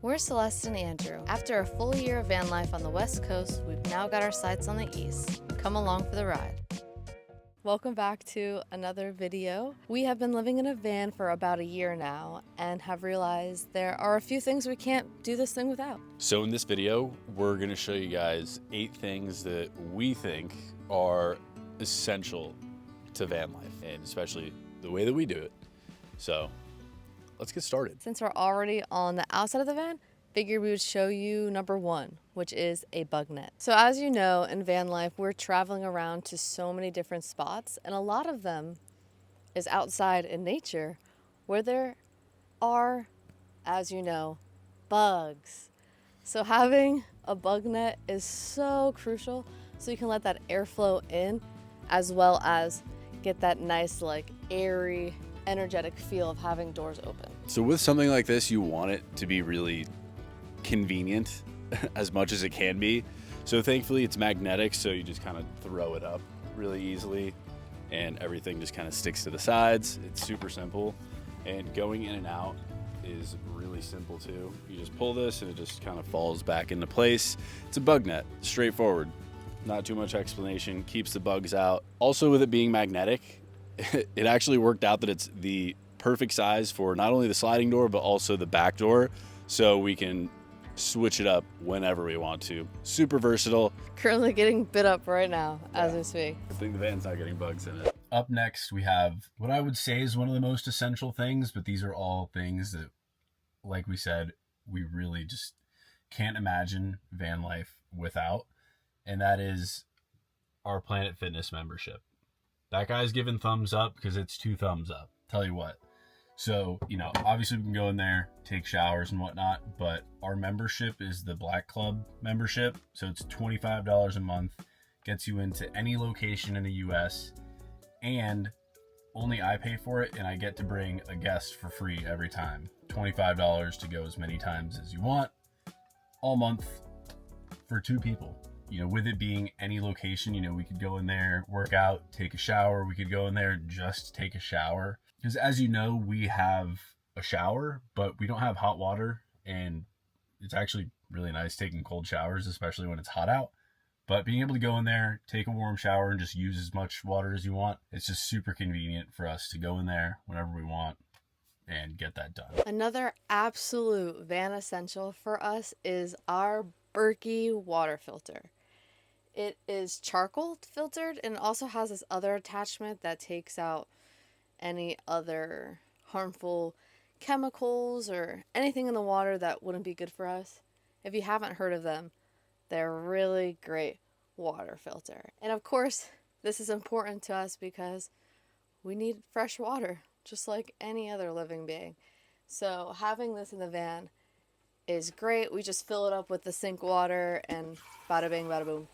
We're Celeste and Andrew. After a full year of van life on the West Coast, we've now got our sights on the East. Come along for the ride. Welcome back to another video. We have been living in a van for about a year now and have realized there are a few things we can't do this thing without. So in this video, we're gonna show you guys 8 things that we think are essential to van life, and especially the way that we do it. So let's get started. Since we're already on the outside of the van, figured we would show you number 1, which is a bug net. So as you know, in van life, we're traveling around to so many different spots, and a lot of them is outside in nature where there are, as you know, bugs. So having a bug net is so crucial so you can let that airflow in as well as get that nice, like, airy, energetic feel of having doors open. So with something like this, you want it to be really convenient as much as it can be. So thankfully it's magnetic, so you just kind of throw it up really easily and everything just kind of sticks to the sides. It's super simple, and going in and out is really simple too. You just pull this and it just kind of falls back into place. It's a bug net, straightforward, not too much explanation, keeps the bugs out. Also, with it being magnetic, it actually worked out that it's the perfect size for not only the sliding door but also the back door, so we can switch it up whenever we want to. Super versatile. Currently getting bit up right now as we speak. I think the van's not getting bugs in it. Up next, we have what I would say is one of the most essential things, but these are all things that, like we said, we really just can't imagine van life without, and that is our Planet Fitness membership. That guy's giving thumbs up because it's 2 thumbs up. Tell you what. So, obviously we can go in there, take showers and whatnot, but our membership is the Black Club membership. So it's $25 a month, gets you into any location in the US, and only I pay for it, and I get to bring a guest for free every time. $25 to go as many times as you want, all month for 2 people. With it being any location, we could go in there, work out, take a shower. We could go in there and just take a shower. Because as you know, we have a shower, but we don't have hot water. And it's actually really nice taking cold showers, especially when it's hot out. But being able to go in there, take a warm shower, and just use as much water as you want, it's just super convenient for us to go in there whenever we want and get that done. Another absolute van essential for us is our Berkey water filter. It is charcoal filtered and also has this other attachment that takes out any other harmful chemicals or anything in the water that wouldn't be good for us. If you haven't heard of them, they're really great water filter. And of course, this is important to us because we need fresh water, just like any other living being. So having this in the van is great. We just fill it up with the sink water and bada bing, bada boom.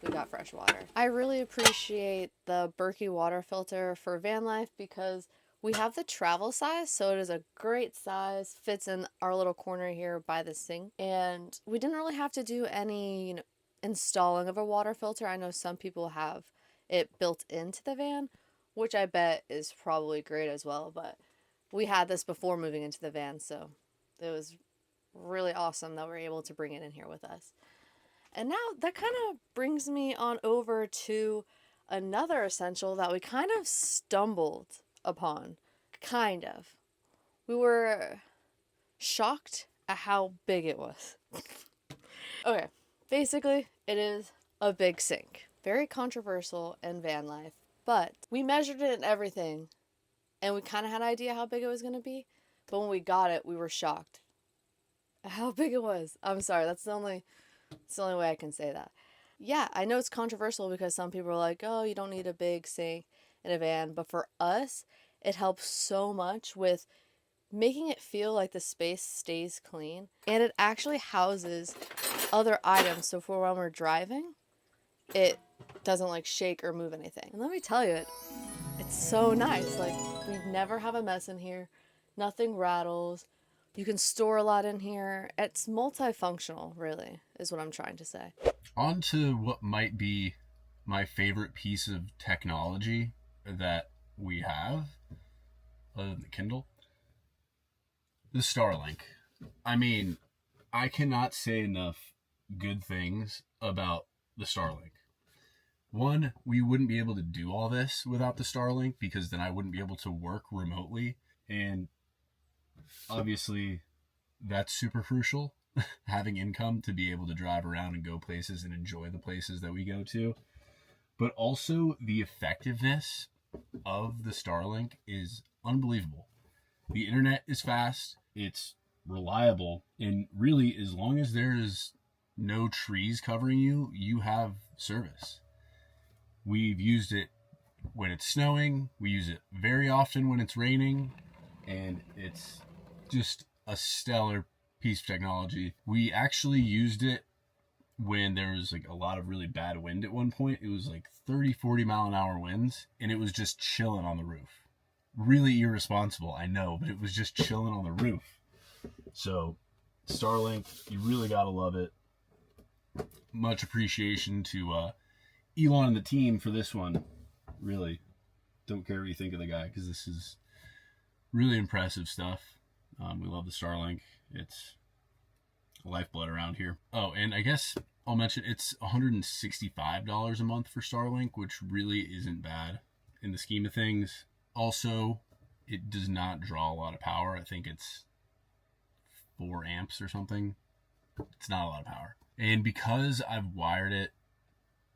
We got fresh water. I really appreciate the Berkey water filter for van life because we have the travel size, so it is a great size, fits in our little corner here by the sink, and we didn't really have to do any installing of a water filter. I know some people have it built into the van, which I bet is probably great as well, but we had this before moving into the van, so it was really awesome that we're able to bring it in here with us. And now that kind of brings me on over to another essential that we kind of stumbled upon. Kind of. We were shocked at how big it was. Okay, basically it is a big sink. Very controversial in van life, but we measured it and everything, and we kind of had an idea how big it was going to be, but when we got it, we were shocked at how big it was. I'm sorry, it's the only way I can say that. Yeah, I know it's controversial because some people are like, oh, you don't need a big sink in a van. But for us, it helps so much with making it feel like the space stays clean. And it actually houses other items. So for when we're driving, it doesn't shake or move anything. And let me tell you, it's so nice. We never have a mess in here. Nothing rattles. You can store a lot in here. It's multifunctional, really, is what I'm trying to say. On to what might be my favorite piece of technology that we have, other than the Kindle, the Starlink. I mean, I cannot say enough good things about the Starlink. One, we wouldn't be able to do all this without the Starlink because then I wouldn't be able to work remotely. And obviously, that's super crucial, having income to be able to drive around and go places and enjoy the places that we go to. But also, the effectiveness of the Starlink is unbelievable. The internet is fast, it's reliable, and really, as long as there is no trees covering you, you have service. We've used it when it's snowing, we use it very often when it's raining, and it's just a stellar piece of technology. We actually used it when there was like a lot of really bad wind at one point. It was like 30-40 mile an hour winds, and it was just chilling on the roof. Really irresponsible, I know, but it was just chilling on the roof. So Starlink, you really gotta love it. Much appreciation to Elon and the team for this one. Really, don't care what you think of the guy, because this is really impressive stuff. We love the Starlink. It's lifeblood around here. Oh, and I guess I'll mention it's $165 a month for Starlink, which really isn't bad in the scheme of things. Also, it does not draw a lot of power. I think it's 4 amps or something. It's not a lot of power. And because I've wired it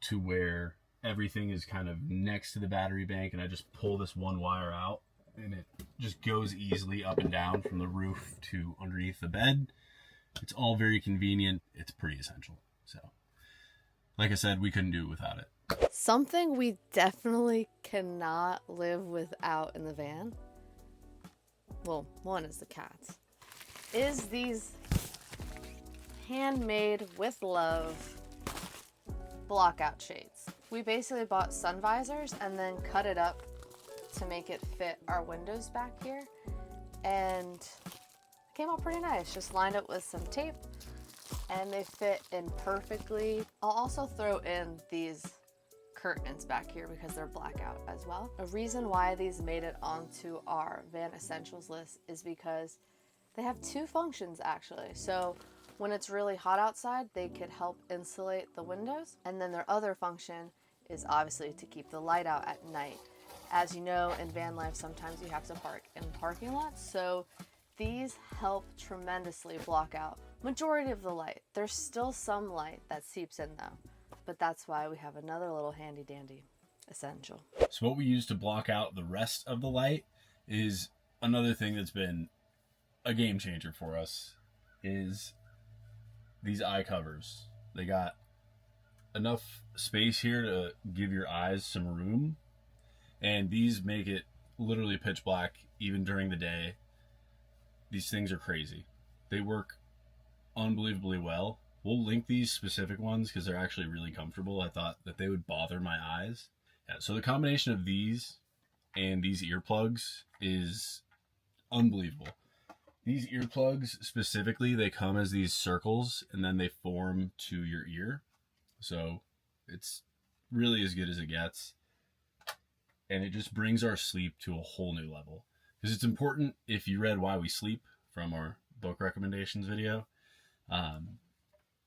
to where everything is kind of next to the battery bank, and I just pull this one wire out, and it just goes easily up and down from the roof to underneath the bed. It's all very convenient. It's pretty essential. So, like I said, we couldn't do it without it. Something we definitely cannot live without in the van, well, one is the cats, is these handmade with love blockout shades. We basically bought sun visors and then cut it up to make it fit our windows back here, and it came out pretty nice. Just lined up with some tape and they fit in perfectly. I'll also throw in these curtains back here because they're blackout as well. A reason why these made it onto our van essentials list is because they have 2 functions actually. So when it's really hot outside, they could help insulate the windows, and then their other function is obviously to keep the light out at night. As you know, in van life, sometimes you have to park in parking lots, so these help tremendously block out majority of the light. There's still some light that seeps in though, but that's why we have another little handy dandy essential. So what we use to block out the rest of the light is another thing that's been a game changer for us, is these eye covers. They got enough space here to give your eyes some room, and these make it literally pitch black even during the day. These things are crazy. They work unbelievably well. We'll link these specific ones because they're actually really comfortable. I thought that they would bother my eyes. Yeah, so the combination of these and these earplugs is unbelievable. These earplugs specifically, they come as these circles and then they form to your ear. So it's really as good as it gets. And it just brings our sleep to a whole new level. Because it's important, if you read Why We Sleep from our book recommendations video,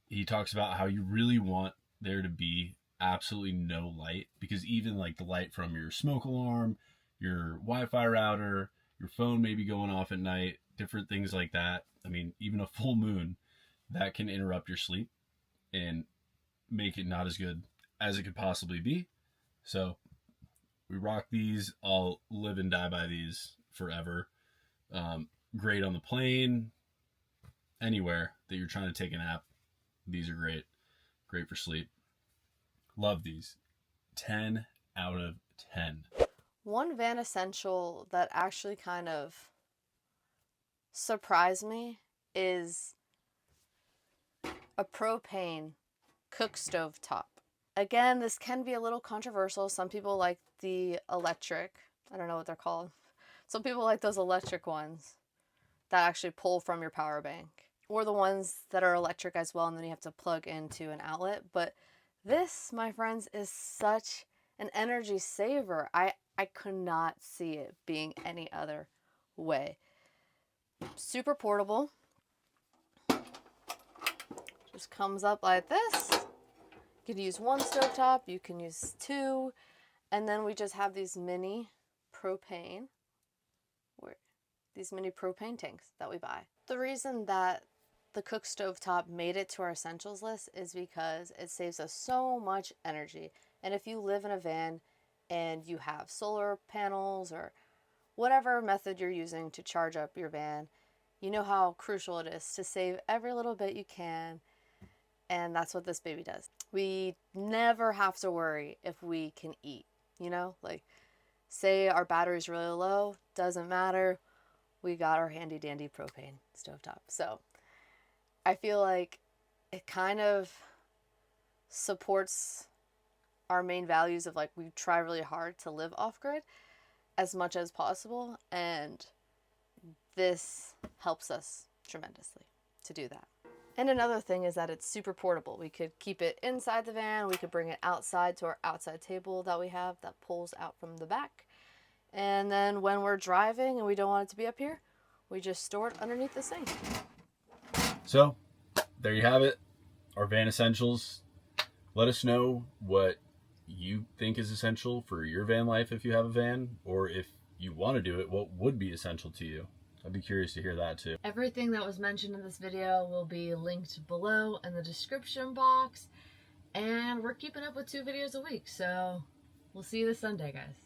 he talks about how you really want there to be absolutely no light, because even like the light from your smoke alarm, your Wi-Fi router, your phone may be going off at night, different things like that. I mean, even a full moon, that can interrupt your sleep and make it not as good as it could possibly be. So we rock these. I'll live and die by these forever. Great on the plane, anywhere that you're trying to take a nap. These are great. Great for sleep. Love these. 10 out of 10. One van essential that actually kind of surprised me is a propane cook stove top. Again, this can be a little controversial. Some people like the electric. I don't know what they're called. Some people like those electric ones that actually pull from your power bank, or the ones that are electric as well, and then you have to plug into an outlet. But this, my friends, is such an energy saver. I could not see it being any other way. Super portable. just comes up like this. You can use one stovetop, you can use two, and then we just have these mini propane tanks that we buy. The reason that the Cook stovetop made it to our essentials list is because it saves us so much energy. And if you live in a van and you have solar panels or whatever method you're using to charge up your van, you know how crucial it is to save every little bit you can. And that's what this baby does. We never have to worry if we can eat, you know? Like, say our battery's really low, doesn't matter. We got our handy dandy propane stovetop. So I feel like it kind of supports our main values of like we try really hard to live off grid as much as possible, and this helps us tremendously to do that. And another thing is that it's super portable. We could keep it inside the van, we could bring it outside to our outside table that we have that pulls out from the back. And then when we're driving and we don't want it to be up here, we just store it underneath the sink. So, there you have it. Our van essentials. Let us know what you think is essential for your van life if you have a van, or if you want to do it, what would be essential to you? I'd be curious to hear that too. Everything that was mentioned in this video will be linked below in the description box. And we're keeping up with 2 videos a week, so we'll see you this Sunday, guys.